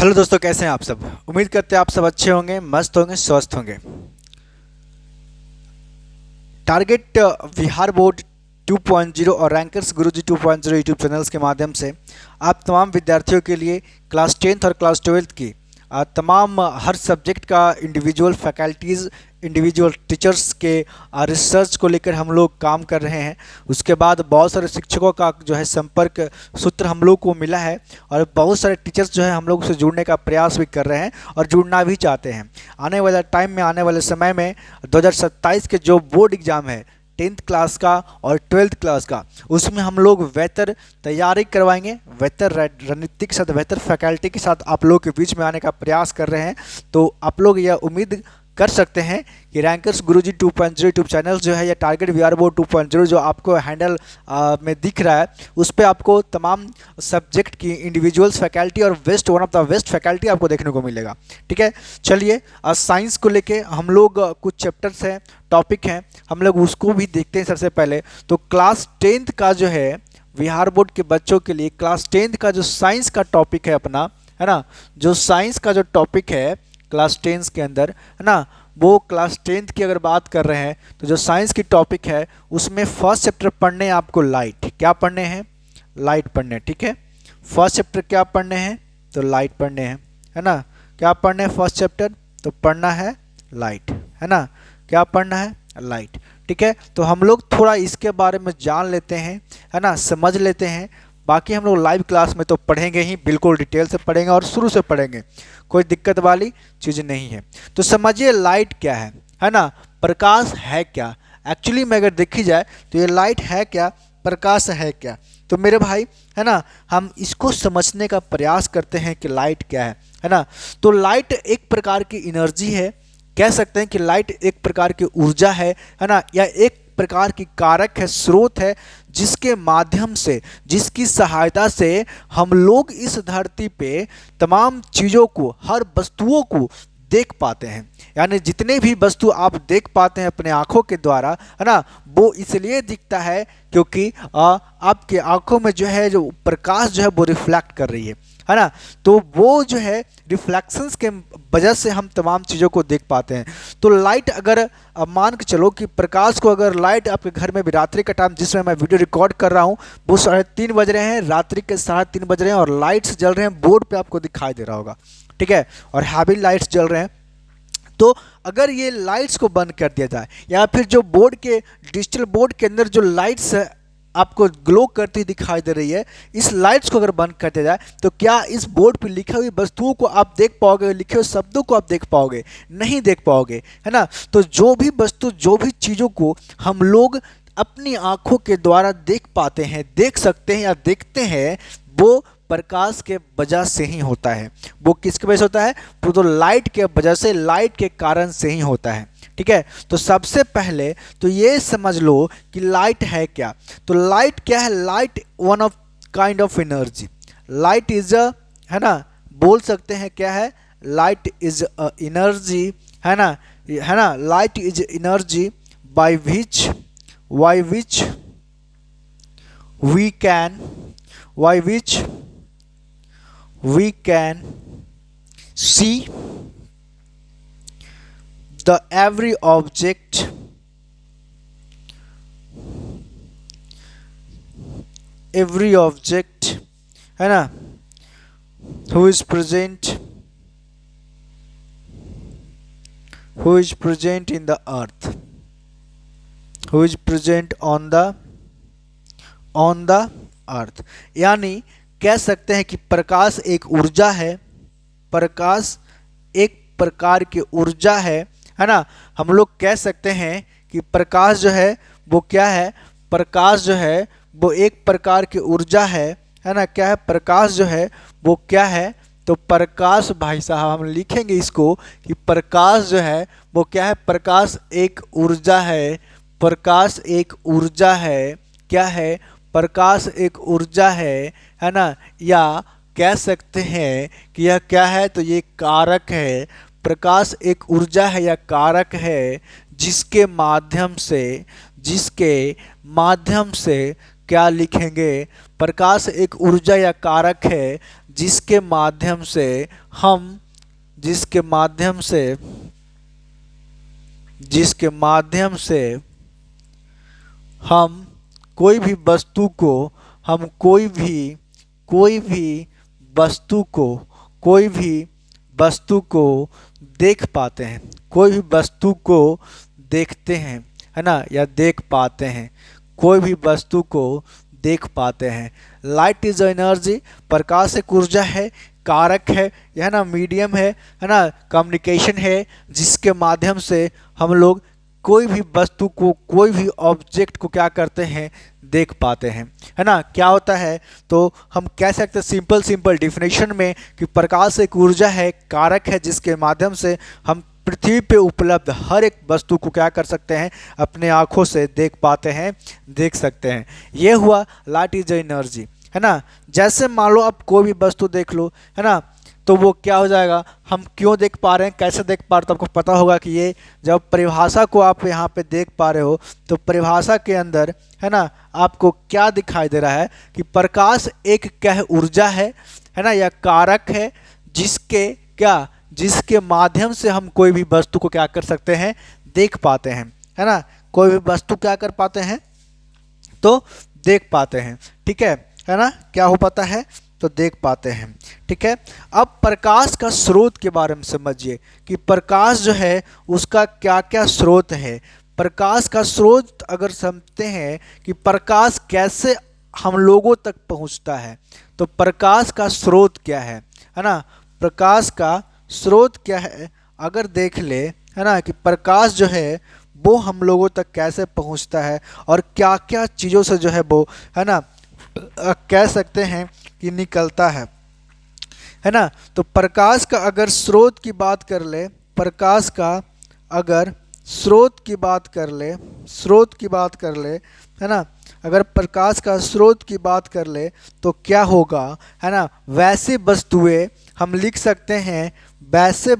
Hello दोस्तों, कैसे हैं आप सब। उम्मीद करते हैं आप सब अच्छे होंगे, मस्त होंगे, स्वस्थ होंगे। टारगेट बिहार बोर्ड 2.0 और रैंकर्स गुरुजी 2.0 यूट्यूब चैनल्स के माध्यम से आप तमाम विद्यार्थियों के लिए क्लास 10th और क्लास 12th की तमाम हर सब्जेक्ट का इंडिविजुअल फैकल्टीज़, इंडिविजुअल टीचर्स के रिसर्च को लेकर हम लोग काम कर रहे हैं। उसके बाद बहुत सारे शिक्षकों का जो है संपर्क सूत्र हम लोग को मिला है और बहुत सारे टीचर्स जो है हम लोग से जुड़ने का प्रयास भी कर रहे हैं और जुड़ना भी चाहते हैं। आने वाले टाइम में, आने वाले समय में 2027 के जो बोर्ड एग्ज़ाम है 10th क्लास का और 12th क्लास का, उसमें हम लोग बेहतर तैयारी करवाएंगे, बेहतर रणनीति के साथ, बेहतर फैकल्टी के साथ आप लोग के बीच में आने का प्रयास कर रहे हैं। तो आप लोग यह उम्मीद कर सकते हैं कि रैंकर्स गुरुजी 2.0 यूट्यूब चैनल जो है या टारगेट बिहार बोर्ड 2.0 जो आपको हैंडल में दिख रहा है, उस पर आपको तमाम सब्जेक्ट की इंडिविजुअल्स फैकल्टी और one of the best faculty आपको देखने को मिलेगा। ठीक है, चलिए साइंस को लेके हम लोग कुछ चैप्टर्स हैं, टॉपिक हैं, हम लोग उसको भी देखते हैं। सबसे पहले तो क्लास 10th का जो है बिहार बोर्ड के बच्चों के लिए क्लास 10th का जो साइंस का टॉपिक है अपना, है ना, जो साइंस का जो टॉपिक है क्लास 10th के अंदर, है ना, वो क्लास 10th की अगर बात कर रहे हैं तो जो साइंस की टॉपिक है उसमें फर्स्ट चैप्टर पढ़ने हैं आपको लाइट। क्या पढ़ने हैं? लाइट पढ़ने हैं। ठीक है, फर्स्ट चैप्टर क्या पढ़ने हैं? तो लाइट पढ़ने हैं, है ना। क्या पढ़ने हैं फर्स्ट चैप्टर? तो पढ़ना है लाइट, है ना। क्या पढ़ना है? लाइट। ठीक है, तो हम लोग थोड़ा इसके बारे में जान लेते हैं, है ना, समझ लेते हैं। बाकी हम लोग लाइव क्लास में तो पढ़ेंगे ही, बिल्कुल डिटेल से पढ़ेंगे और शुरू से पढ़ेंगे, कोई दिक्कत वाली चीज़ नहीं है। तो समझिए लाइट क्या है ना, प्रकाश है क्या। एक्चुअली में अगर देखी जाए तो ये लाइट है क्या, प्रकाश है क्या। तो मेरे भाई, है ना, हम इसको समझने का प्रयास करते हैं कि लाइट क्या है ना। तो लाइट एक प्रकार की एनर्जी है, कह सकते हैं कि लाइट एक प्रकार की ऊर्जा है ना, या एक प्रकार की कारक है, स्रोत है, जिसके माध्यम से, जिसकी सहायता से हम लोग इस धरती पे तमाम चीज़ों को, हर वस्तुओं को देख पाते हैं। यानी जितने भी वस्तु आप देख पाते हैं अपने आँखों के द्वारा, है ना, वो इसलिए दिखता है क्योंकि आपके आँखों में जो है जो प्रकाश जो है वो रिफ्लेक्ट कर रही है ना। तो वो जो है रिफ्लेक्शंस के वजह से हम तमाम चीज़ों को देख पाते हैं। तो लाइट अगर मान के चलो कि प्रकाश को, अगर लाइट आपके घर में भी रात्रि का टाइम जिसमें मैं वीडियो रिकॉर्ड कर रहा हूँ वो 3:30 बज रहे हैं, रात्रि के 3:30 बज रहे हैं और लाइट्स जल रहे हैं, बोर्ड पे आपको दिखाई दे रहा होगा। ठीक है, और हैवी लाइट्स जल रहे हैं। तो अगर ये लाइट्स को बंद कर दिया जाए या फिर जो बोर्ड के, डिजिटल बोर्ड के अंदर जो लाइट्स आपको ग्लो करती दिखाई दे रही है, इस लाइट्स को अगर बंद कर दिया जाए तो क्या इस बोर्ड पर लिखी हुई वस्तुओं को आप देख पाओगे, लिखे हुए शब्दों को आप देख पाओगे? नहीं देख पाओगे, है ना। तो जो भी वस्तु, जो भी चीज़ों को हम लोग अपनी आंखों के द्वारा देख पाते हैं, देख सकते हैं या देखते हैं, वो प्रकाश के वजह से ही होता है। वो किसकी वजह से होता है? तो लाइट के वजह से, लाइट के कारण से ही होता है। ठीक है, तो सबसे पहले तो ये समझ लो कि लाइट है क्या। तो लाइट क्या है? Light one of kind of energy. Light is a, है ना, बोल सकते हैं क्या है? लाइट इज अ एनर्जी, है ना, है ना। Light is energy by which we can see the every object, है ना, who is present in the earth, who is present on the earth। यानी कह सकते हैं कि प्रकाश एक ऊर्जा है, प्रकाश एक प्रकार की ऊर्जा है ना। हम लोग कह सकते हैं कि प्रकाश जो है वो क्या है? प्रकाश जो है वो एक प्रकार की ऊर्जा है ना। क्या है? प्रकाश जो है वो क्या है? तो प्रकाश, भाई साहब हम लिखेंगे इसको कि प्रकाश जो है वो क्या है? प्रकाश एक ऊर्जा है, प्रकाश एक ऊर्जा है। क्या है? प्रकाश एक ऊर्जा है ना। या कह सकते हैं कि यह क्या है? तो ये कारक है। प्रकाश एक ऊर्जा है या कारक है जिसके माध्यम से क्या लिखेंगे? प्रकाश एक ऊर्जा या कारक है जिसके माध्यम से हम जिसके माध्यम से जिसके माध्यम से हम कोई भी वस्तु को हम कोई भी वस्तु को कोई भी वस्तु को देख पाते हैं, कोई भी वस्तु को देखते हैं, है ना, या देख पाते हैं, कोई भी वस्तु को देख पाते हैं। लाइट इज एनर्जी, प्रकाश एक ऊर्जा है, कारक है ना, मीडियम है ना, कम्युनिकेशन है, जिसके माध्यम से हम लोग कोई भी वस्तु को कोई भी ऑब्जेक्ट को क्या करते हैं, देख पाते हैं, है ना। क्या होता है, तो हम कह सकते हैं सिंपल डिफिनेशन में कि प्रकाश एक ऊर्जा है, कारक है, जिसके माध्यम से हम पृथ्वी पे उपलब्ध हर एक वस्तु को क्या कर सकते हैं, अपने आँखों से देख पाते हैं, देख सकते हैं। ये हुआ लाइट इज एनर्जी, है ना। जैसे मान लो आप कोई भी वस्तु देख लो, है ना, तो वो क्या हो जाएगा, हम क्यों देख पा रहे हैं, कैसे देख पा रहे हैं, तो आपको पता होगा कि ये जब परिभाषा को आप यहाँ पे देख पा रहे हो, तो परिभाषा के अंदर, है ना, आपको क्या दिखाई दे रहा है कि प्रकाश एक क्या है, ऊर्जा है ना, या कारक है, जिसके माध्यम से हम कोई भी वस्तु को क्या कर सकते हैं, देख पाते हैं, है ना। कोई भी वस्तु क्या कर पाते हैं, तो देख पाते हैं, ठीक है ना। क्या हो पाता है, तो देख पाते हैं, ठीक है। अब प्रकाश का स्रोत के बारे में समझिए कि प्रकाश जो है उसका क्या क्या स्रोत है। प्रकाश का स्रोत अगर समझते हैं कि प्रकाश कैसे हम लोगों तक पहुंचता है, तो प्रकाश का स्रोत क्या है ना, प्रकाश का स्रोत क्या है, अगर देख ले, है ना, कि प्रकाश जो है वो हम लोगों तक कैसे पहुंचता है और क्या क्या चीज़ों से जो है वो, है ना, कह सकते हैं कि निकलता है ना। तो प्रकाश का अगर स्रोत की बात कर ले, प्रकाश का अगर स्रोत की बात कर ले, है ना, अगर प्रकाश का स्रोत की बात कर ले तो क्या होगा, है ना, वैसी वस्तुएं हम लिख सकते हैं, वैसी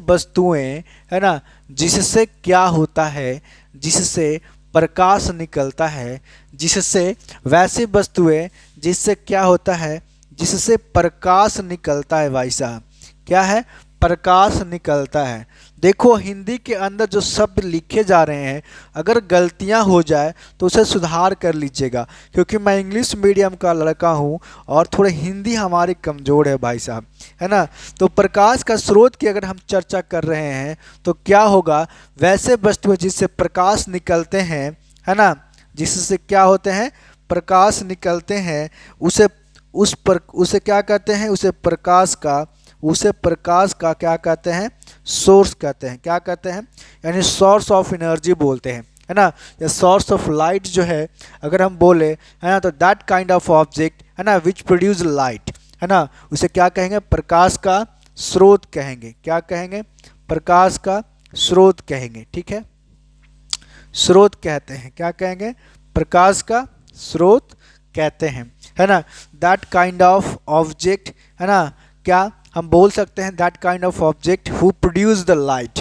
वस्तुएं, है ना, जिससे क्या होता है, जिससे प्रकाश निकलता है, जिससे वैसी वस्तुएं जिससे क्या होता है, जिससे प्रकाश निकलता है। भाई साहब, क्या है, प्रकाश निकलता है। देखो हिंदी के अंदर जो शब्द लिखे जा रहे हैं, अगर गलतियां हो जाए तो उसे सुधार कर लीजिएगा, क्योंकि मैं इंग्लिश मीडियम का लड़का हूं और थोड़ा हिंदी हमारी कमज़ोर है भाई साहब, है ना। तो प्रकाश का स्रोत की अगर हम चर्चा कर रहे हैं तो क्या होगा, वैसे वस्तुएं जिससे प्रकाश निकलते हैं, है ना, जिससे क्या होते हैं, प्रकाश निकलते हैं, उसे क्या कहते हैं, उसे प्रकाश का क्या कहते हैं, सोर्स कहते हैं। क्या कहते हैं, यानी सोर्स ऑफ एनर्जी बोलते हैं, है ना, या सोर्स ऑफ लाइट जो है अगर हम बोले, है ना, तो दैट काइंड ऑफ ऑब्जेक्ट, है ना, विच प्रोड्यूस लाइट, है ना, उसे क्या कहेंगे, प्रकाश का स्रोत कहेंगे। क्या कहेंगे, प्रकाश का स्रोत कहेंगे, ठीक है, स्रोत कहते हैं। क्या कहेंगे, प्रकाश का स्रोत कहते हैं, है ना। दैट काइंड ऑफ ऑब्जेक्ट, है ना, क्या हम बोल सकते हैं, that kind of object who produce the light,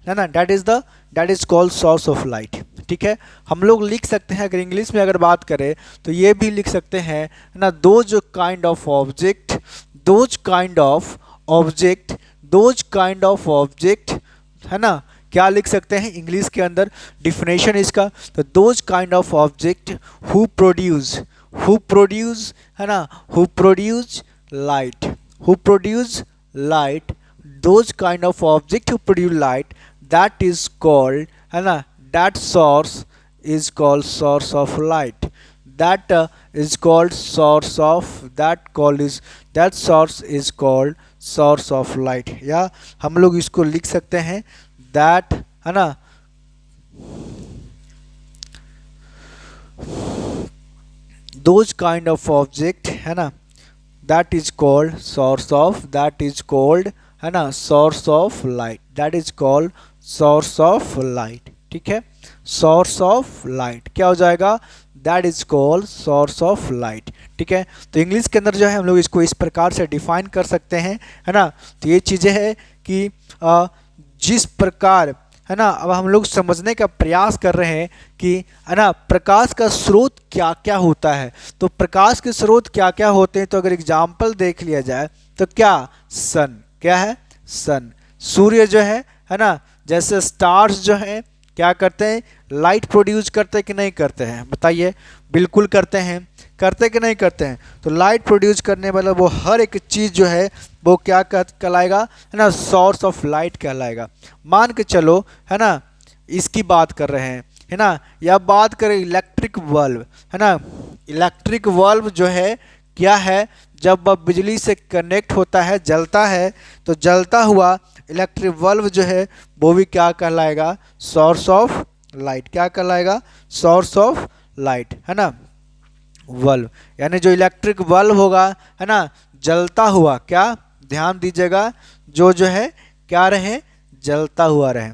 है ना, that is called source of light, ठीक है। हम लोग लिख सकते हैं, अगर इंग्लिश में अगर बात करें तो ये भी लिख सकते हैं, है ना, दोज काइंड ऑफ ऑब्जेक्ट, है ना। क्या लिख सकते हैं इंग्लिश के अंदर डिफिनेशन इसका, तो those kind of object who produce, है ना, who produce light, those kind of object who produce light, that is called, है ना, that source is called source of light, that is called source of light, या हम लोग इसको लिख सकते हैं that, है ना, those kind of object, है ना, that is called source of, है ना, source of light, that is called source of light, ठीक है, source of light क्या हो जाएगा, that is called source of light, ठीक है। तो इंग्लिश के अंदर जो है हम लोग इसको इस प्रकार से डिफाइन कर सकते हैं, है ना। तो ये चीज़ें हैं कि जिस प्रकार है ना, अब हम लोग समझने का प्रयास कर रहे हैं कि है ना प्रकाश का स्रोत क्या क्या होता है। तो प्रकाश के स्रोत क्या क्या होते हैं, तो अगर एग्जाम्पल देख लिया जाए तो क्या सन, क्या है सन, सूर्य जो है ना, जैसे स्टार्स जो है क्या करते हैं, लाइट प्रोड्यूस करते हैं कि नहीं करते हैं, बताइए। बिल्कुल करते हैं, करते कि नहीं करते हैं। तो लाइट प्रोड्यूस करने वाला वो हर एक चीज़ जो है वो क्या कहलाएगा, है ना, सोर्स ऑफ लाइट कहलाएगा। मान के चलो, है ना, इसकी बात कर रहे हैं, है ना, या बात करें इलेक्ट्रिक बल्ब, है ना, इलेक्ट्रिक बल्ब जो है क्या है, जब वह बिजली से कनेक्ट होता है, जलता है, तो जलता हुआ इलेक्ट्रिक बल्ब जो है वो भी क्या कहलाएगा, सोर्स ऑफ लाइट, क्या कहलाएगा, सोर्स ऑफ लाइट, है ना, बल्ब। यानी जो इलेक्ट्रिक बल्ब होगा, है ना, जलता हुआ, क्या ध्यान दीजिएगा, जो है क्या रहे, जलता हुआ रहे,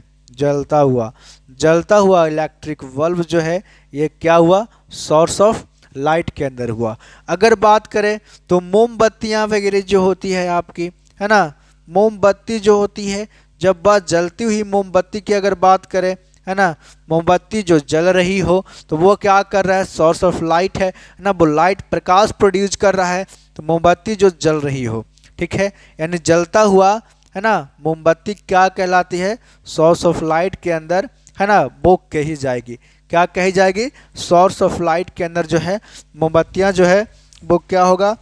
जलता हुआ इलेक्ट्रिक बल्ब जो है ये क्या हुआ, सोर्स ऑफ लाइट के अंदर हुआ। अगर बात करें तो मोमबत्तियां वगैरह जो होती है आपकी, है ना, मोमबत्ती जो होती है, जब बात जलती हुई मोमबत्ती की अगर बात करें, है ना, मोमबत्ती जो जल रही हो तो वो क्या कर रहा है, सोर्स ऑफ लाइट है ना, वो लाइट प्रकाश प्रोड्यूस कर रहा है, तो मोमबत्ती जो जल रही हो, ठीक है, यानी जलता हुआ, है ना, मोमबत्ती क्या कहलाती है, सोर्स ऑफ लाइट के अंदर, है ना, वो कही जाएगी, क्या कही जाएगी, सोर्स ऑफ लाइट के अंदर जो है मोमबत्तियां जो है वो क्या होगा,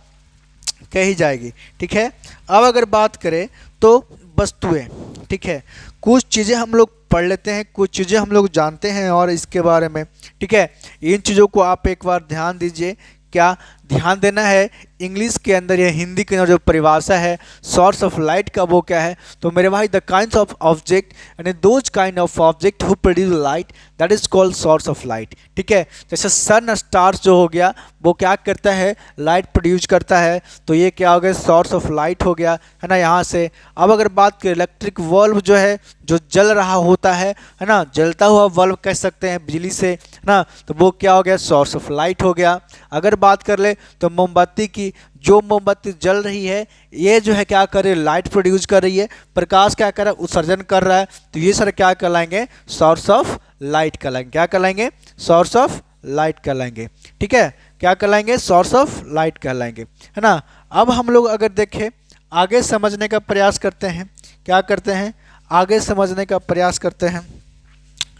कही जाएगी, ठीक है। अब अगर बात करें तो वस्तुएं, ठीक है, कुछ चीज़ें हम लोग पढ़ लेते हैं, कुछ चीज़ें हम लोग जानते हैं और इसके बारे में, ठीक है, इन चीज़ों को आप एक बार ध्यान दीजिए। क्या ध्यान देना है, इंग्लिश के अंदर या हिंदी के अंदर जो परिभाषा है सोर्स ऑफ लाइट का वो क्या है, तो मेरे भाई द काइंड ऑफ ऑब्जेक्ट यानी those kind of object who produce light that is called source of light, ठीक है। जैसे सन स्टार्स जो हो गया वो क्या करता है, लाइट प्रोड्यूस करता है, तो ये क्या हो गया, सोर्स ऑफ लाइट हो गया, है ना, यहाँ से। अब अगर बात करें इलेक्ट्रिक बल्ब जो है जो जल रहा होता है ना, जलता हुआ बल्ब कह सकते हैं बिजली से, है ना, तो वो क्या हो गया, सोर्स ऑफ लाइट हो गया। अगर बात कर ले तो मोमबत्ती की, जो मोमबत्ती जल रही है ये जो है क्या कर रही है, लाइट प्रोड्यूस कर रही है, प्रकाश क्या कर रहा है, उत्सर्जन कर रहा है, तो ये सर क्या कहलाएंगे, सोर्स ऑफ लाइट कहलाएंगे, क्या कहलाएंगे, सोर्स ऑफ लाइट कहलाएंगे, ठीक है, क्या कहलाएंगे, सोर्स ऑफ लाइट कहलाएंगे, है ना। अब हम लोग अगर देखें आगे समझने का प्रयास करते हैं, क्या करते हैं, आगे समझने का प्रयास करते हैं,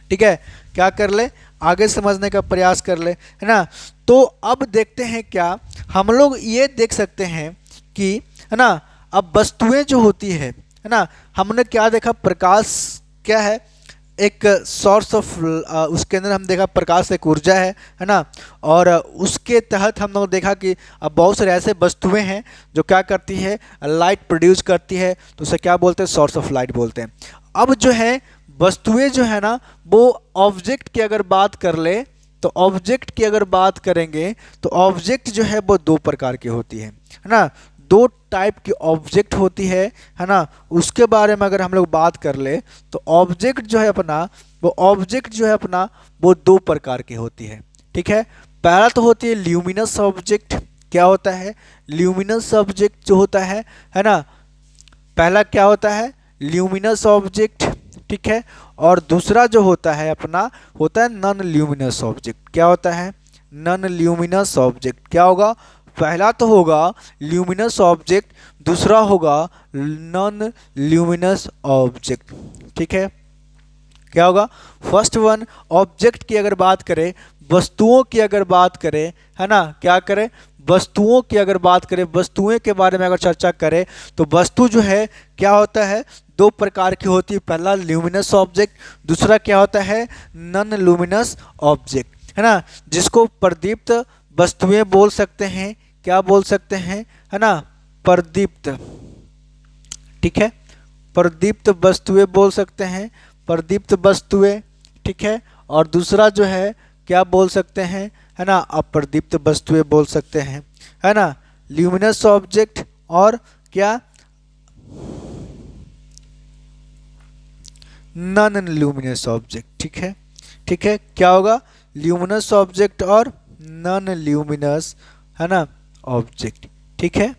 ठीक है, क्या कर ले, आगे समझने का प्रयास कर ले, है ना। तो अब देखते हैं क्या हम लोग ये देख सकते हैं कि, है ना, अब वस्तुएं जो होती है ना, हमने क्या देखा, प्रकाश क्या है, एक सोर्स ऑफ, उसके अंदर हम देखा प्रकाश एक ऊर्जा है ना, और उसके तहत हम लोग देखा कि अब बहुत सारे ऐसे वस्तुएं हैं जो क्या करती है, लाइट प्रोड्यूस करती है, तो उसे क्या बोलते हैं, सोर्स ऑफ लाइट बोलते हैं। अब जो है वस्तुएं जो है ना, वो ऑब्जेक्ट की अगर बात कर ले तो ऑब्जेक्ट की अगर बात करेंगे तो ऑब्जेक्ट जो है वो दो प्रकार की होती है ना, दो टाइप की ऑब्जेक्ट होती है ना, उसके बारे में अगर हम लोग बात कर ले तो ऑब्जेक्ट जो है अपना, वो ऑब्जेक्ट जो है अपना वो दो प्रकार की होती है, ठीक है। पहला तो होती है ल्यूमिनस ऑब्जेक्ट, क्या होता है, ल्यूमिनस ऑब्जेक्ट जो होता है ना, पहला क्या होता है, ल्यूमिनस ऑब्जेक्ट, ठीक है। और दूसरा जो होता है अपना होता है नॉन ल्यूमिनस ऑब्जेक्ट, क्या होता है, नॉन ल्यूमिनस ऑब्जेक्ट, क्या होगा, पहला तो होगा ल्यूमिनस ऑब्जेक्ट, दूसरा होगा नॉन ल्यूमिनस ऑब्जेक्ट, ठीक है। क्या होगा, फर्स्ट वन ऑब्जेक्ट की अगर बात करें, वस्तुओं की अगर बात करें, है ना, क्या करें, वस्तुओं की अगर बात करें, वस्तुएं के बारे में अगर चर्चा करें तो वस्तु जो है क्या होता है, दो प्रकार की होती है, पहला ल्यूमिनस ऑब्जेक्ट, दूसरा क्या होता है, नॉन ल्यूमिनस ऑब्जेक्ट, है ना, जिसको प्रदीप्त वस्तुएं बोल सकते हैं, क्या बोल सकते हैं, है ना, प्रदीप्त, ठीक है, प्रदीप्त वस्तुएं बोल सकते हैं, प्रदीप्त वस्तुएं, ठीक है। और दूसरा जो है क्या बोल सकते हैं, है ना, अप्रदीप्त वस्तुएं बोल सकते हैं, है ना, ल्यूमिनस ऑब्जेक्ट और क्या, नॉन ल्यूमिनस ऑब्जेक्ट, ठीक है, ठीक है, क्या होगा, ल्यूमिनस ऑब्जेक्ट और नॉन ल्यूमिनस, है ना, ऑब्जेक्ट, ठीक है।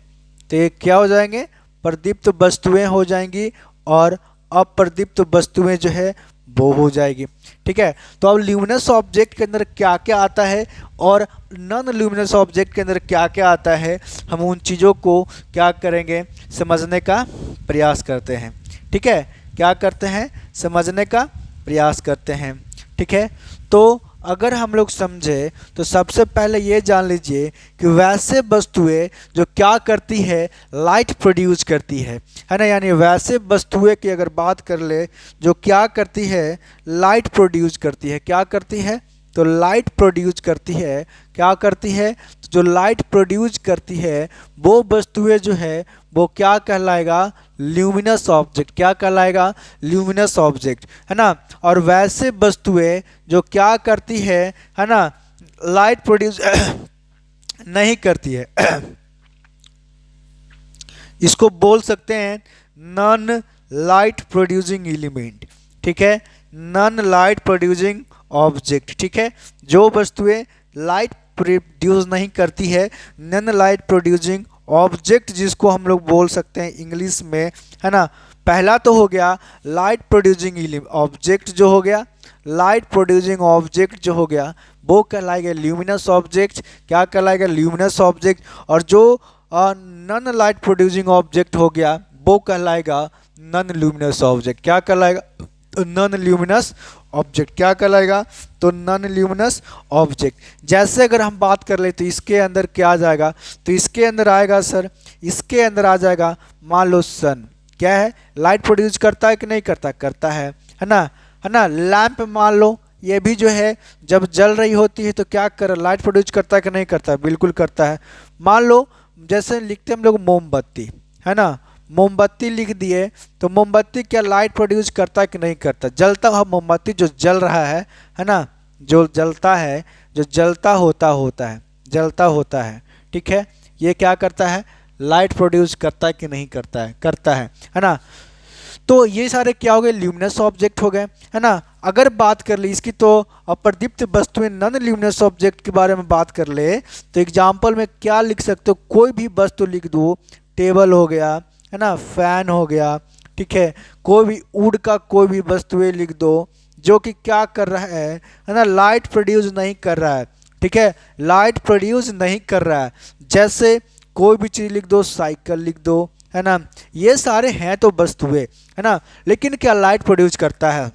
तो ये क्या हो जाएंगे, प्रदीप्त वस्तुएं हो जाएंगी और अप्रदीप्त वस्तुएं जो है वो हो जाएगी। ठीक है, तो अब ल्यूमिनस ऑब्जेक्ट के अंदर क्या क्या आता है और नॉन ल्यूमिनस ऑब्जेक्ट के अंदर क्या क्या आता है, हम उन चीज़ों को क्या करेंगे, समझने का प्रयास करते हैं। ठीक है, क्या करते हैं, समझने का प्रयास करते हैं। ठीक है, तो अगर हम लोग समझे तो सबसे पहले ये जान लीजिए कि वैसे वस्तुएं जो क्या करती है, लाइट प्रोड्यूस करती है ना। यानी वैसे वस्तुएं की अगर बात कर ले जो क्या करती है, लाइट प्रोड्यूस करती है। क्या करती है, तो लाइट प्रोड्यूस करती है। क्या करती है, तो जो लाइट प्रोड्यूस करती है वो वस्तुएं जो है वो क्या कहलाएगा, ल्यूमिनस ऑब्जेक्ट। क्या कहलाएगा, ल्यूमिनस ऑब्जेक्ट, है ना। और वैसे वस्तुएं जो क्या करती है ना, लाइट प्रोड्यूस नहीं करती है इसको बोल सकते हैं नॉन लाइट प्रोड्यूसिंग एलिमेंट। ठीक है, नॉन लाइट प्रोड्यूसिंग ऑब्जेक्ट। ठीक है, जो वस्तुएं लाइट प्रोड्यूस नहीं करती है, नॉन लाइट प्रोड्यूसिंग ऑब्जेक्ट जिसको हम लोग बोल सकते हैं इंग्लिश में, है ना। पहला तो हो गया लाइट प्रोड्यूसिंग ऑब्जेक्ट, जो हो गया लाइट प्रोड्यूसिंग ऑब्जेक्ट जो हो गया वो कहलाएगा ल्यूमिनस ऑब्जेक्ट। क्या कहलाएगा, ल्यूमिनस ऑब्जेक्ट। और जो नॉन लाइट प्रोड्यूसिंग ऑब्जेक्ट हो गया वो कहलाएगा नॉन ल्यूमिनस ऑब्जेक्ट। क्या कहलाएगा, नॉन ल्यूमिनस ऑब्जेक्ट। क्या कहलाएगा, तो नॉन ल्यूमिनस ऑब्जेक्ट। जैसे अगर हम बात कर ले तो इसके अंदर क्या आ जाएगा, तो इसके अंदर आएगा सर, इसके अंदर आ जाएगा मान लो सन। क्या है, लाइट प्रोड्यूस करता है कि नहीं करता, करता है ना, है ना। लैंप मान लो, ये भी जो है जब जल रही होती है तो क्या कर, लाइट प्रोड्यूस करता है कि नहीं करता है, बिल्कुल करता है। मान लो जैसे लिखते हम लोग मोमबत्ती, है ना, मोमबत्ती लिख दिए तो मोमबत्ती क्या लाइट प्रोड्यूस करता है कि नहीं करता, जलता हुआ मोमबत्ती जो जल रहा है ना, जो जलता है, जो जलता होता है, जलता होता है। ठीक है, ये क्या करता है, लाइट प्रोड्यूस करता है कि नहीं करता है, करता है ना। तो ये सारे क्या हो गए, ल्यूमिनस ऑब्जेक्ट हो गए, है ना। अगर बात कर ली इसकी तो अप्रदीप्त वस्तुएं नॉन ल्यूमिनस ऑब्जेक्ट के बारे में बात कर ले तो एग्जाम्पल में क्या लिख सकते हो, कोई भी वस्तु लिख दो, टेबल हो गया, है ना, फैन हो गया। ठीक है, कोई भी वुड का कोई भी वस्तुएं लिख दो जो कि क्या कर रहा है ना, लाइट प्रोड्यूस नहीं कर रहा है। ठीक है, लाइट प्रोड्यूस नहीं कर रहा है। जैसे कोई भी चीज़ लिख दो, साइकिल लिख दो, है ना, ये सारे हैं तो वस्तुएं, है ना। लेकिन क्या लाइट प्रोड्यूस करता है,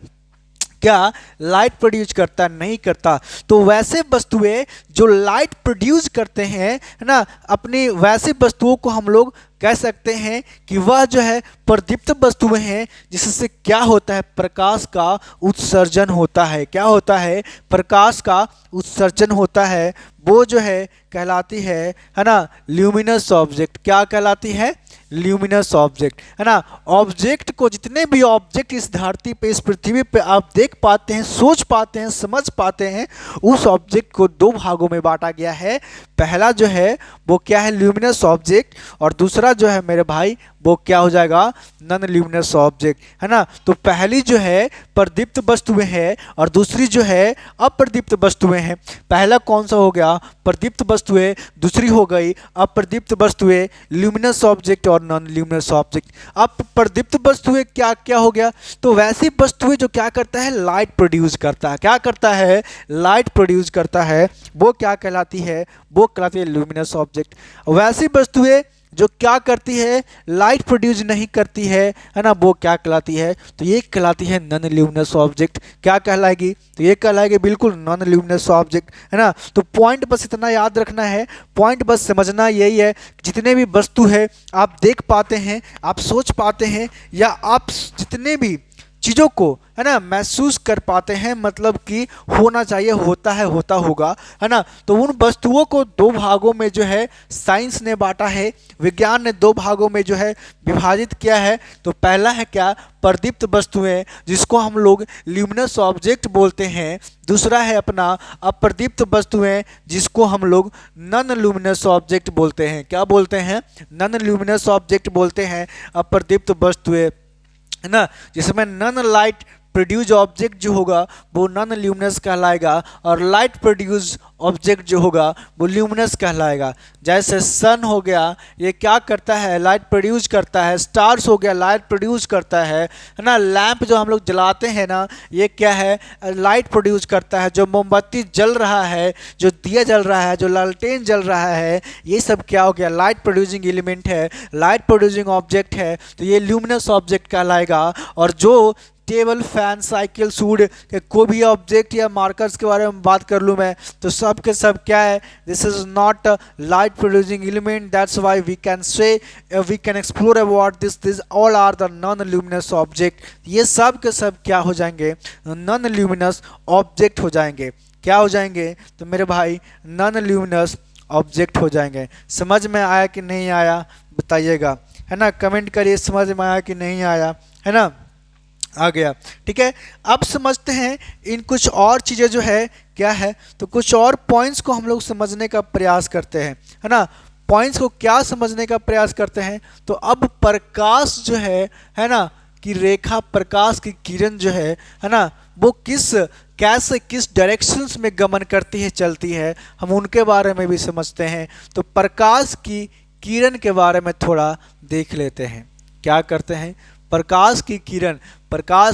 क्या लाइट प्रोड्यूस करता है, नहीं करता। तो वैसे वस्तुएं जो लाइट प्रोड्यूस करते हैं, है ना, अपनी वैसे वस्तुओं को हम लोग कह सकते हैं कि वह जो है प्रदीप्त वस्तुएं हैं, जिससे क्या होता है, प्रकाश का उत्सर्जन होता है। क्या होता है, प्रकाश का उत्सर्जन होता है। वो जो है कहलाती है ना, ल्यूमिनस ऑब्जेक्ट। क्या कहलाती है, ल्यूमिनस ऑब्जेक्ट, है ना। ऑब्जेक्ट को, जितने भी ऑब्जेक्ट इस धरती पे, इस पृथ्वी पे आप देख पाते हैं, सोच पाते हैं, समझ पाते हैं, उस ऑब्जेक्ट को दो भागों में बांटा गया है। पहला जो है वो क्या है, ल्यूमिनस ऑब्जेक्ट, और दूसरा जो है मेरे भाई वो क्या हो जाएगा, नॉन ल्यूमिनस ऑब्जेक्ट, है ना। तो पहली जो है प्रदीप्त वस्तुएं हैं और दूसरी जो है अप्रदीप्त वस्तुएं हैं। पहला कौन सा हो गया, प्रदीप्त वस्तुएं, दूसरी हो गई अप्रदीप्त वस्तुएं, ल्यूमिनस ऑब्जेक्ट और नॉन ल्यूमिनस ऑब्जेक्ट। अब प्रदीप्त वस्तुएं क्या क्या हो गया, तो वैसी वस्तुएं जो क्या करता है, लाइट प्रोड्यूस करता है। क्या करता है, लाइट प्रोड्यूस करता है, वो क्या कहलाती है, वो कहलाती है ल्यूमिनस ऑब्जेक्ट। वैसी वस्तुएं जो क्या करती है, लाइट प्रोड्यूस नहीं करती है ना, वो क्या कहलाती है, तो ये कहलाती है नॉन ल्यूमिनस ऑब्जेक्ट। क्या कहलाएगी, तो ये कहलाएगी बिल्कुल नॉन ल्यूमिनस ऑब्जेक्ट, है ना। तो पॉइंट बस इतना याद रखना है, पॉइंट बस समझना यही है, जितने भी वस्तु है आप देख पाते हैं, आप सोच पाते हैं, या आप जितने भी चीज़ों को, है ना, महसूस कर पाते हैं, मतलब कि होना चाहिए, होता है, होता होगा, है ना। तो उन वस्तुओं को दो भागों में जो है साइंस ने बांटा है, विज्ञान ने दो भागों में जो है विभाजित किया है। तो पहला है क्या, प्रदीप्त वस्तुएं, जिसको हम लोग ल्यूमिनस ऑब्जेक्ट बोलते हैं। दूसरा है अपना अप्रदीप्त वस्तुएं, जिसको हम लोग नॉन ल्यूमिनस ऑब्जेक्ट बोलते हैं। क्या बोलते हैं, नॉन ल्यूमिनस ऑब्जेक्ट बोलते हैं, अप्रदीप्त वस्तुएं, है ना, जिसमें नॉन लाइट प्रोड्यूस ऑब्जेक्ट जो होगा वो नॉन ल्यूमिनस कहलाएगा और लाइट प्रोड्यूस ऑब्जेक्ट जो होगा वो ल्यूमिनस कहलाएगा। जैसे सन हो गया, ये क्या करता है, लाइट प्रोड्यूस करता है। स्टार्स हो गया, लाइट प्रोड्यूस करता है ना। लैंप जो हम लोग जलाते हैं ना, ये क्या है, लाइट प्रोड्यूस करता है। जो मोमबत्ती जल रहा है, जो दिया जल रहा है, जो लालटेन जल रहा है, ये सब क्या हो गया, लाइट प्रोड्यूसिंग एलिमेंट है, लाइट प्रोड्यूसिंग ऑब्जेक्ट है, तो ये ल्यूमिनस ऑब्जेक्ट कहलाएगा। और जो टेबल, फैन, साइकिल, सूड के कोई भी ऑब्जेक्ट या मार्कर्स के बारे में बात कर लूँ मैं, तो सब के सब क्या है, this is not light producing element. That's why we can say, we can explore about this all are the non luminous object. ये सब के सब क्या हो जाएंगे, नॉन ल्यूमिनस ऑब्जेक्ट हो जाएंगे। क्या हो जाएंगे तो मेरे भाई, नॉन ल्यूमिनस ऑब्जेक्ट हो जाएंगे। समझ में आया कि नहीं आया बताइएगा, है ना। कमेंट करिए समझ में आया कि नहीं आया, है ना। आ गया, ठीक है। अब समझते हैं इन कुछ और चीज़ें जो है क्या है, तो कुछ और पॉइंट्स को हम लोग समझने का प्रयास करते हैं, है ना। पॉइंट्स को क्या समझने का प्रयास करते हैं, तो अब प्रकाश जो है ना, कि रेखा, प्रकाश की किरण जो है ना, वो कैसे किस डायरेक्शंस में गमन करती है, चलती है, हम उनके बारे में भी समझते हैं। तो प्रकाश की किरण के बारे में थोड़ा देख लेते हैं। क्या करते हैं, प्रकाश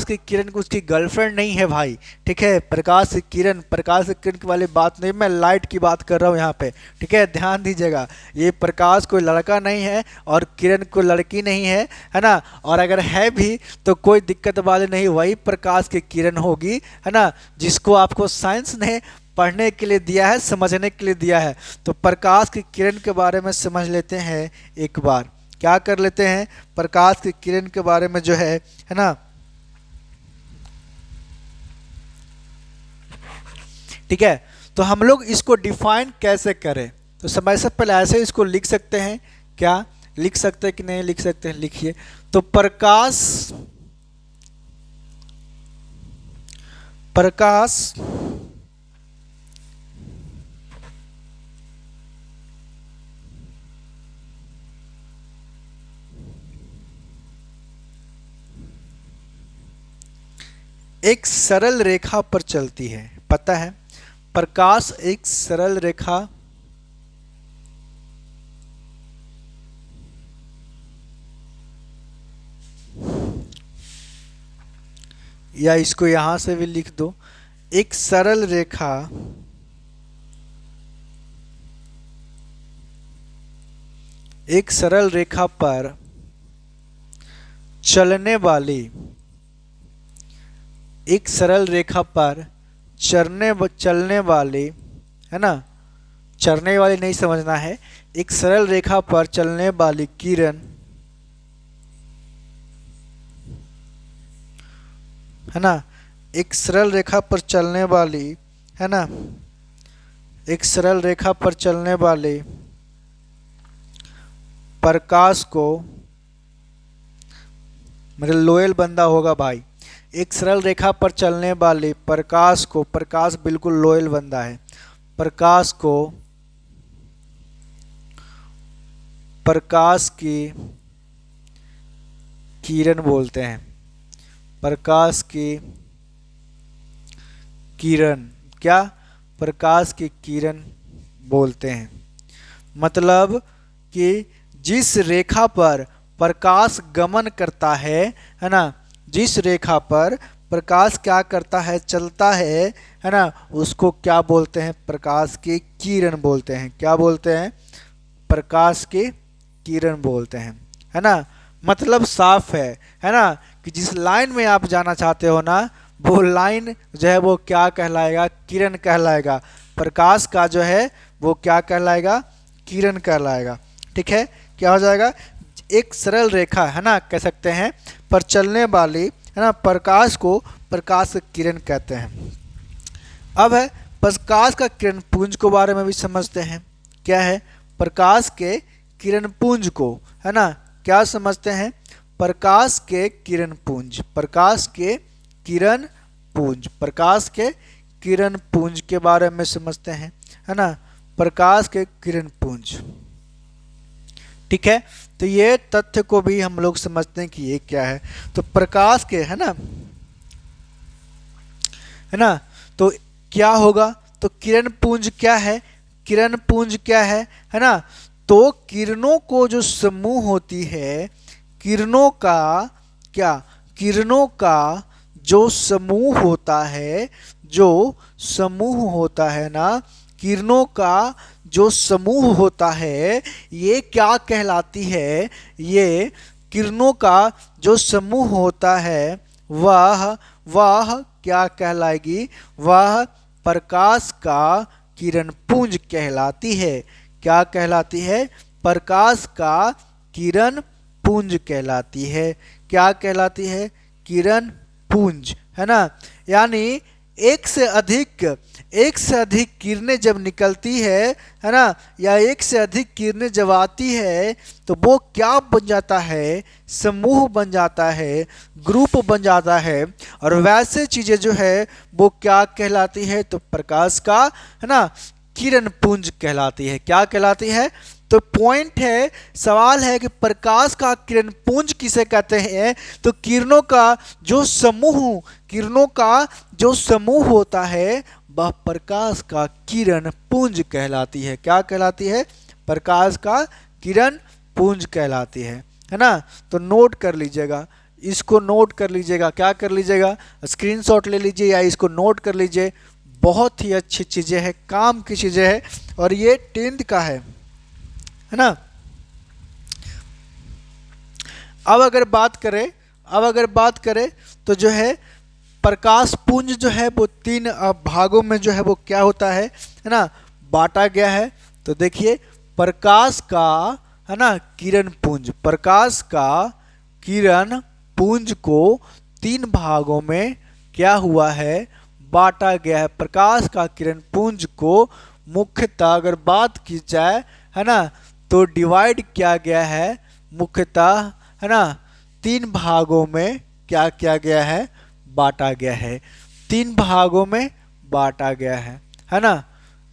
की किरण को उसकी गर्लफ्रेंड नहीं है भाई, ठीक है। प्रकाश की किरण की वाली बात नहीं, मैं लाइट की बात कर रहा हूँ यहाँ पे, ठीक है। ध्यान दीजिएगा, ये प्रकाश कोई लड़का नहीं है और किरण कोई लड़की नहीं है ना। और अगर है भी तो कोई दिक्कत वाली नहीं, वही प्रकाश की किरण होगी, है ना, जिसको आपको साइंस ने पढ़ने के लिए दिया है, समझने के लिए दिया है। तो प्रकाश की किरण के बारे में समझ लेते हैं एक बार। क्या कर लेते हैं, प्रकाश की किरण के बारे में जो है ना, ठीक है। तो हम लोग इसको डिफाइन कैसे करें, तो समय से पहले ऐसे इसको लिख सकते हैं। क्या लिख सकते हैं कि नहीं लिख सकते हैं, लिखिए। तो प्रकाश एक सरल रेखा पर चलती है, पता है। प्रकाश एक सरल रेखा या इसको यहां से भी लिख दो, एक सरल रेखा पर चलने वाली, एक सरल रेखा पर चलने वाली, है ना, चलने वाली नहीं समझना है, एक सरल रेखा पर चलने वाली किरण, है ना, एक सरल रेखा पर चलने वाली, है ना, एक सरल रेखा पर चलने वाले प्रकाश को, मेरे लोयल बंदा होगा भाई, एक सरल रेखा पर चलने वाले प्रकाश को, प्रकाश बिल्कुल लोयल बंदा है, प्रकाश को प्रकाश की किरण बोलते हैं। प्रकाश की किरण, क्या, प्रकाश की किरण बोलते हैं। मतलब कि जिस रेखा पर प्रकाश गमन करता है ना, जिस रेखा पर प्रकाश क्या करता है, चलता है ना, उसको क्या बोलते हैं, प्रकाश की किरण बोलते हैं। क्या बोलते हैं, प्रकाश की किरण बोलते हैं, है ना। मतलब साफ है ना, कि जिस लाइन में आप जाना चाहते हो ना, वो लाइन जो है वो क्या कहलाएगा, किरण कहलाएगा। प्रकाश का जो है वो क्या कहलाएगा, किरण कहलाएगा, ठीक है। क्या हो जाएगा, एक सरल रेखा, है ना, कह सकते हैं, पर चलने वाली, है ना, प्रकाश को प्रकाश किरण कहते हैं। अब है प्रकाश का किरण पुंज के बारे में भी समझते हैं। क्या है, प्रकाश के किरण पुंज को, है ना, क्या समझते हैं, प्रकाश के किरण पुंज, प्रकाश के किरण पुंज, प्रकाश के किरण पुंज के बारे में समझते हैं, है ना, प्रकाश के किरण पुंज, ठीक है। तो ये तथ्य को भी हम लोग समझते हैं कि ये क्या है। तो प्रकाश के, है ना, है ना। तो क्या होगा, तो किरण पुंज क्या है, किरण पुंज क्या है ना। तो किरणों को जो समूह होती है, किरणों का क्या, किरणों का जो समूह होता है, जो समूह होता है ना, किरणों का जो समूह होता है, ये क्या कहलाती है, ये किरणों का जो समूह होता है वह क्या कहलाएगी, वह प्रकाश का किरण पुंज कहलाती है। क्या कहलाती है, प्रकाश का किरण पुंज कहलाती है। क्या कहलाती है, किरण पुंज, है ना। यानी एक से अधिक किरणें जब निकलती है ना, या एक से अधिक किरणें जब आती है तो वो क्या बन जाता है, समूह बन जाता है, ग्रुप बन जाता है। और वैसे चीजें जो है वो क्या कहलाती है, तो प्रकाश का, है ना, किरण पुंज कहलाती है। क्या कहलाती है, तो पॉइंट है, सवाल है कि प्रकाश का किरण पुंज किसे कहते हैं, तो किरणों का जो समूह, किरणों का जो समूह होता है वह प्रकाश का किरण पुंज कहलाती है। क्या कहलाती है, प्रकाश का किरण पुंज कहलाती है ना। तो नोट कर लीजिएगा, इसको नोट कर लीजिएगा, क्या कर लीजिएगा, स्क्रीनशॉट ले लीजिए या इसको नोट कर लीजिए। बहुत ही अच्छी चीज़ें हैं, काम की चीज़ें हैं, और ये 10th का है ना। अब अगर बात करें तो जो है प्रकाश पुंज जो है वो 3 भागों में जो है वो क्या होता है ना, बांटा गया है। तो देखिए, प्रकाश का, है ना, किरण पुंज, प्रकाश का किरण पुंज को 3 भागों में क्या हुआ है, बांटा गया है। प्रकाश का किरण पुंज को मुख्यतः अगर बात की जाए, है ना, तो डिवाइड किया गया है मुख्यतः, है ना, 3 भागों में क्या किया गया है, बांटा गया है। 3 भागों में बांटा गया है ना।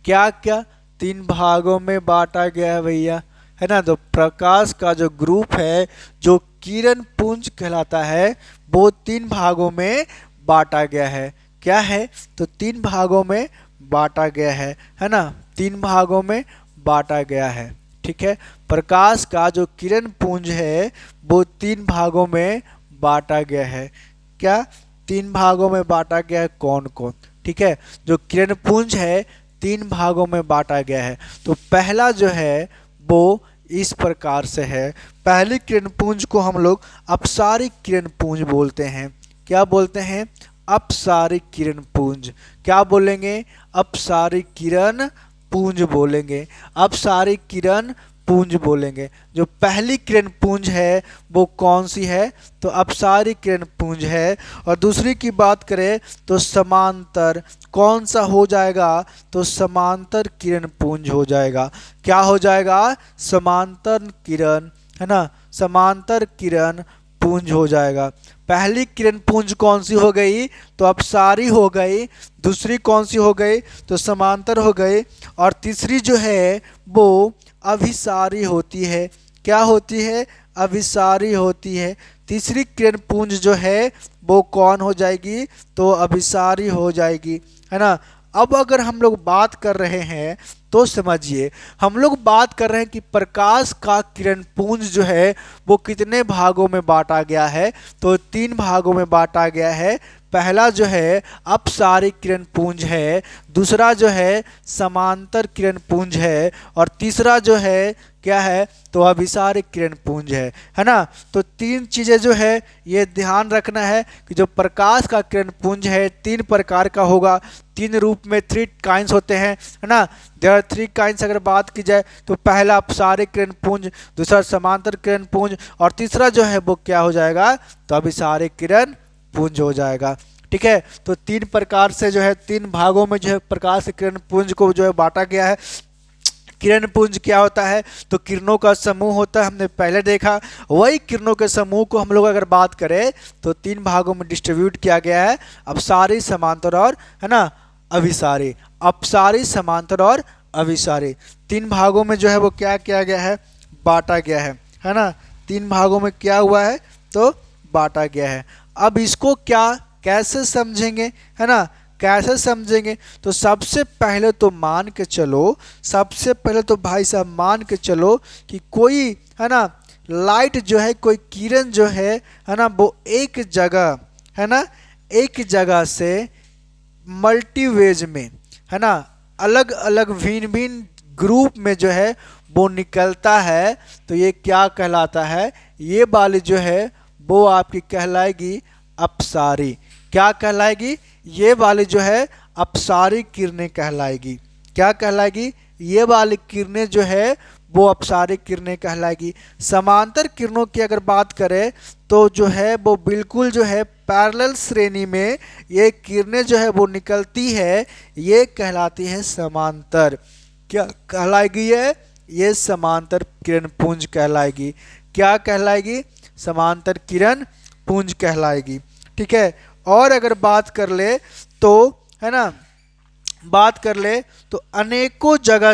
क्या क्या 3 भागों में बांटा गया है भैया, है ना। तो प्रकाश का जो ग्रुप है, जो किरण पुंज कहलाता है, वो 3 भागों में बांटा गया है। क्या है, तो 3 भागों में बांटा गया है ना। 3 भागों में बांटा गया है, ठीक है। प्रकाश का जो किरण पुंज है वो 3 भागों में बांटा गया है। क्या, 3 भागों में बांटा गया है, कौन कौन, ठीक है। जो किरण पुंज है 3 भागों में बांटा गया है। तो पहला जो है वो इस प्रकार से है। पहली किरण पुंज को हम लोग अपसारिक किरण पुंज बोलते हैं। क्या बोलते हैं, अपसारिक किरण पुंज। क्या बोलेंगे, अपसारिक किरण पुंज बोलेंगे, अपसारिक किरण पुंज बोलेंगे। जो पहली किरण पुंज है वो कौन सी है, तो अपसारिक किरण पुंज है। और दूसरी की बात करें तो समांतर, कौन सा हो जाएगा, तो समांतर किरण पुंज हो जाएगा। क्या हो जाएगा, समांतर किरण, है ना, समांतर किरण पुंज हो जाएगा। पहली किरण पुंज कौन सी हो गई, तो अपसारी हो गई। दूसरी कौन सी हो गई, तो समांतर हो गई। और तीसरी जो है वो अभिसारी होती है। क्या होती है, अभिसारी होती है। तीसरी किरण पुंज जो है वो कौन हो जाएगी, तो अभिसारी हो जाएगी, है ना। अब अगर हम लोग बात कर रहे हैं तो समझिए, हम लोग बात कर रहे हैं कि प्रकाश का किरण पुंज जो है वो कितने भागों में बांटा गया है, तो 3 भागों में बांटा गया है। पहला जो है अपसारिक किरण पुंज है, दूसरा जो है समांतर किरण पुंज है, और तीसरा जो है क्या है, तो अभिसारिक किरण पुंज है ना। तो 3 चीज़ें जो है ये ध्यान रखना है कि जो प्रकाश का किरण पुंज है 3 प्रकार का होगा, 3 रूप में 3 काइंड्स होते हैं, है ना। देयर आर 3 काइंड्स अगर बात की जाए तो पहला अपसारिक किरण पुंज, दूसरा समांतर किरण पुंज, और तीसरा जो है वो क्या हो जाएगा, तो अभिसारिक किरण पुंज हो जाएगा, ठीक है। तो 3 प्रकार से जो है 3 भागों में जो है प्रकाश के किरण पुंज को जो है बांटा गया है। किरण पुंज क्या होता है, तो किरणों का समूह होता है, हमने पहले देखा। वही किरणों के समूह को हम लोग अगर बात करें तो 3 भागों में डिस्ट्रीब्यूट किया गया है, अपसारी, समांतर और, है ना, अभिसारी। अपसारी, समांतर और अभिसारी 3 भागों में जो है वो क्या किया गया है, बांटा गया है ना। 3 भागों में क्या हुआ है, तो बांटा गया है। अब इसको क्या कैसे समझेंगे, है ना, कैसे समझेंगे? तो सबसे पहले तो मान के चलो, सबसे पहले तो भाई साहब मान के चलो कि कोई है ना लाइट जो है, कोई किरण जो है ना, वो एक जगह है ना, एक जगह से मल्टीवेज में है ना, अलग अलग भिन्न भिन्न ग्रुप में जो है वो निकलता है। तो ये क्या कहलाता है? ये वाली जो है वो आपकी कहलाएगी अपसारी। क्या कहलाएगी? ये वाली जो है अपसारी किरणें कहलाएगी। क्या कहलाएगी? ये वाली किरणें जो है वो अपसारी किरणें कहलाएगी। समांतर किरणों की अगर बात करें तो जो है वो बिल्कुल जो है पैरेलल श्रेणी में ये किरणें जो है वो निकलती है, ये कहलाती है समांतर। क्या कहलाएगी? ये समांतर किरण पुंज कहलाएगी। क्या कहलाएगी? समांतर किरण पुंज कहलाएगी। ठीक है। और अगर बात कर ले तो है ना, बात कर ले तो अनेकों जगह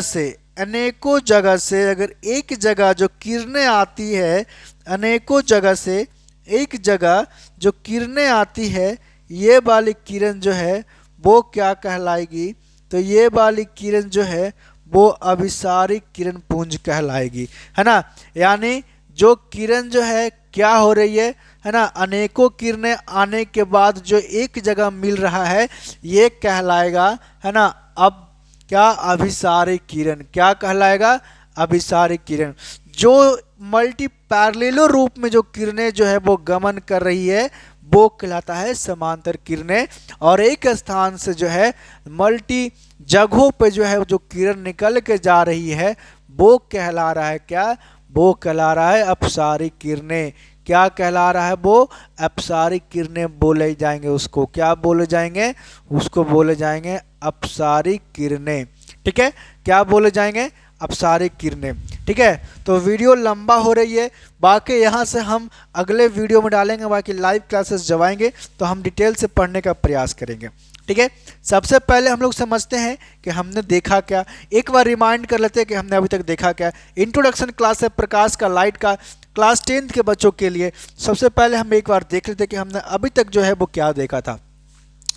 से अगर एक जगह जो किरणें आती है, अनेकों जगह से एक जगह जो किरणें आती है, ये वाली किरण जो है वो क्या कहलाएगी? तो ये वाली किरण जो है वो अभिसारी किरण पुंज कहलाएगी, है ना। यानी जो किरण जो है क्या हो रही है ना, अनेकों किरणें आने के बाद जो एक जगह मिल रहा है, ये कहलाएगा है ना अब क्या? अभिसारी किरण। क्या कहलाएगा? अभिसारी किरण। जो मल्टी पैरेलल रूप में जो किरणें जो है वो गमन कर रही है, वो कहलाता है समांतर किरणें। और एक स्थान से जो है मल्टी जगहों पे जो है जो किरण निकल के जा रही है, वो कहला रहा है क्या? वो कहला रहा है अपसारी किरणें। क्या कहला रहा है? वो अपसारी किरणें बोले जाएंगे। उसको क्या बोले जाएंगे? उसको बोले जाएंगे अपसारी किरणें। ठीक है। क्या बोले जाएंगे? अपसारी किरणें। ठीक है। तो वीडियो लंबा हो रही है, बाकी यहाँ से हम अगले वीडियो में डालेंगे, बाकी लाइव क्लासेस जब आएंगे तो हम डिटेल से पढ़ने का प्रयास करेंगे। ठीक है। सबसे पहले हम लोग समझते हैं कि हमने देखा क्या। एक बार रिमाइंड कर लेते हैं कि हमने अभी तक देखा क्या। इंट्रोडक्शन क्लास है प्रकाश का, लाइट का, क्लास 10th के बच्चों के लिए। सबसे पहले हम एक बार देख लेते हैं कि हमने अभी तक जो है वो क्या देखा था।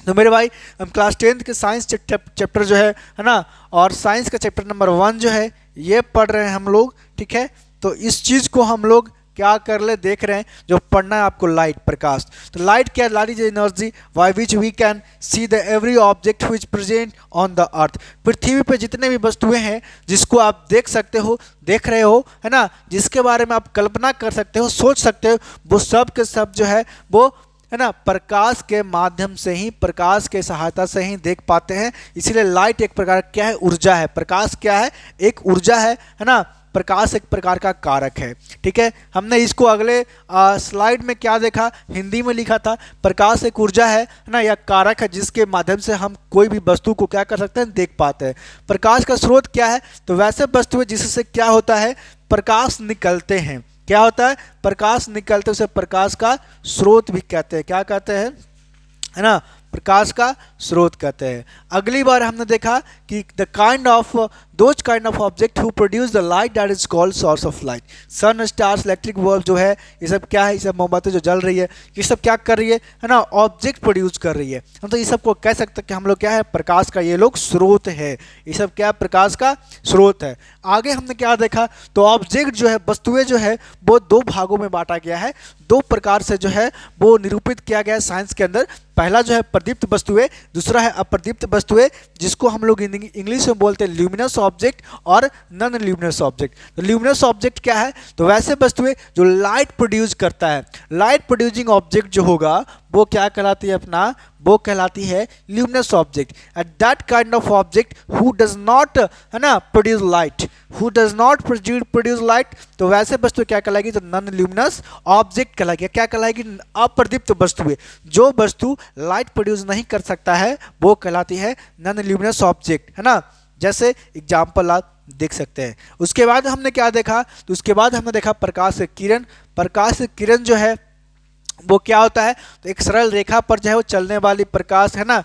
तो मेरे भाई हम क्लास 10th के साइंस चैप्टर जो है ना, और साइंस का चैप्टर नंबर 1 जो है ये पढ़ रहे हैं हम लोग। ठीक है। तो इस चीज़ को हम लोग क्या कर ले देख रहे हैं, जो पढ़ना है आपको लाइट, प्रकाश। तो लाइट क्या? Light is energy by which we can see the every object which present on the earth. पृथ्वी पे जितने भी वस्तुएं हैं जिसको आप देख सकते हो, देख रहे हो, है ना, जिसके बारे में आप कल्पना कर सकते हो, सोच सकते हो, वो सब के सब जो है वो है ना प्रकाश के माध्यम से ही, प्रकाश के सहायता से ही देख पाते हैं। इसीलिए लाइट एक प्रकार क्या है? ऊर्जा है। प्रकाश क्या है? एक ऊर्जा है ना। प्रकाश एक प्रकार का कारक है। ठीक है। हमने इसको अगले स्लाइड में क्या देखा, हिंदी में लिखा था, प्रकाश एक ऊर्जा है ना, या कारक है जिसके माध्यम से हम कोई भी वस्तु को क्या कर सकते हैं? देख पाते हैं। प्रकाश का स्रोत क्या है? तो वैसे वस्तु है जिससे क्या होता है? प्रकाश निकलते हैं। क्या होता है? प्रकाश निकलते, उसे प्रकाश का स्रोत भी कहते हैं। क्या कहते हैं? है ना, प्रकाश का स्रोत कहते हैं। अगली बार हमने देखा कि the kind of those kind of object who produce the light that is called source of light. Sun, stars, electric bulb जो है, ये सब क्या है? ये सब मोमबत्ती जो जल रही है, ये सब क्या कर रही है ना? ऑब्जेक्ट प्रोड्यूस कर रही है। हम तो ये सब को कह सकते हैं कि हम लोग क्या है? प्रकाश का ये लोग स्रोत है। ये सब क्या? प्रकाश का स्रोत है। आगे हमने क्या देखा? तो ऑब्जेक्ट जो है, वस्तुएं जो है, वो दो भागों में बांटा गया है, दो प्रकार से जो है वो निरूपित किया गया है साइंस के अंदर। पहला जो है प्रदीप्त वस्तुएं, दूसरा है अप्रदीप्त वस्तुएं, जिसको हम लोग इंग्लिश में बोलते हैं ल्यूमिनस ऑब्जेक्ट और नॉन ल्यूमिनस ऑब्जेक्ट। तो ल्यूमिनस ऑब्जेक्ट क्या है? तो वैसे वस्तुएं जो लाइट प्रोड्यूस करता है। लाइट प्रोड्यूसिंग ऑब्जेक्ट जो होगा वो क्या कहलाती है? अपना वो कहलाती है luminous object. At that kind of object who does not है ना produce light, who does not produce light, तो वैसे वस्तु क्या कहलाएगी? तो नॉन ल्यूमिनस ऑब्जेक्ट कहलाएगी। क्या कहलाएगी? अप्रदीप्त वस्तुएं। जो वस्तु लाइट प्रोड्यूस नहीं कर सकता है वो कहलाती है नॉन ल्यूमिनस ऑब्जेक्ट, है ना। जैसे एग्जाम्पल आप देख सकते हैं। उसके बाद हमने क्या देखा? तो उसके बाद हमने देखा प्रकाश किरण। प्रकाश किरण जो है वो क्या होता है? तो एक सरल रेखा पर जो है वो चलने वाली प्रकाश है ना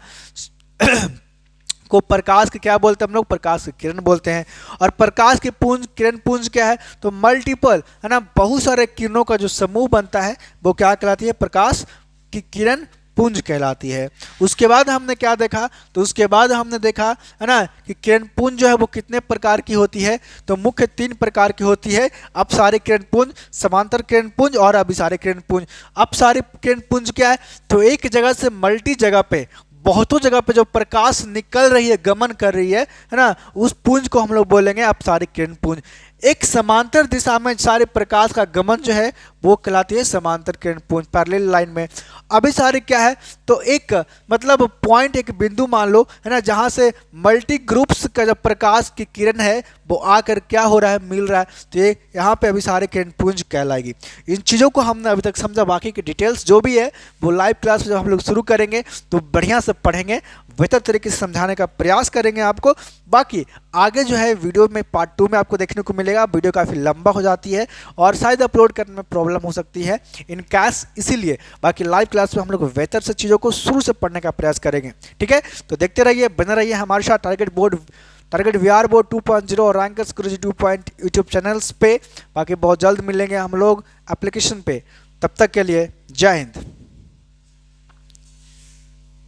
को प्रकाश के क्या बोलते हैं हम लोग? प्रकाश की किरण बोलते हैं। और प्रकाश की पुंज, किरण पुंज क्या है? तो मल्टीपल है ना, बहुत सारे किरणों का जो समूह बनता है वो क्या कहलाती है? प्रकाश की किरण पुंज कहलाती है। उसके बाद हमने क्या देखा, तो उसके बाद हमने देखा है ना कि किरण पुंज जो है वो कितने प्रकार की होती है, तो मुख्य 3 प्रकार की होती है, अपसारी किरण पुंज, समांतर किरण पुंज और अभिसारी किरण पुंज। अपसारी किरण पुंज क्या है, तो एक जगह से मल्टी जगह पे, बहुतों जगह पे जो प्रकाश निकल रही है, गमन कर रही है ना, उस पुंज को हम लोग बोलेंगे अपसारी किरण पुंज। एक समांतर दिशा में सारे प्रकाश का गमन जो है वो कहलाती है समांतर किरण पुंज, पैरेलल लाइन में। अभिसारी क्या है, तो एक मतलब पॉइंट, एक बिंदु मान लो है ना, जहां से मल्टी ग्रुप्स का जब प्रकाश की किरण है वो आकर क्या हो रहा है, मिल रहा है, तो ये यहाँ पे अभिसारी किरण पुंज कहलाएगी। इन चीज़ों को हमने अभी तक समझा, बाकी की डिटेल्स जो भी है वो लाइव क्लास में जब हम लोग शुरू करेंगे तो बढ़िया से पढ़ेंगे, बेहतर तरीके से समझाने का प्रयास करेंगे आपको। बाकी आगे जो है वीडियो में पार्ट 2 में आपको देखने को मिलेगा, वीडियो काफ़ी लंबा हो जाती है और शायद अपलोड करने में प्रॉब्लम हो सकती है इन कैश, इसीलिए बाकी लाइव क्लास में हम लोग बेहतर से चीज़ों को शुरू से पढ़ने का प्रयास करेंगे। ठीक है, तो देखते रहिए, बने रहिए हमारे साथ टारगेट वीआर बोर्ड 2.0 और रैंकर्स गुरुजी 2 यूट्यूब चैनल्स पे। बाकी बहुत जल्द मिलेंगे हम लोग एप्लीकेशन पे, तब तक के लिए जय हिंद।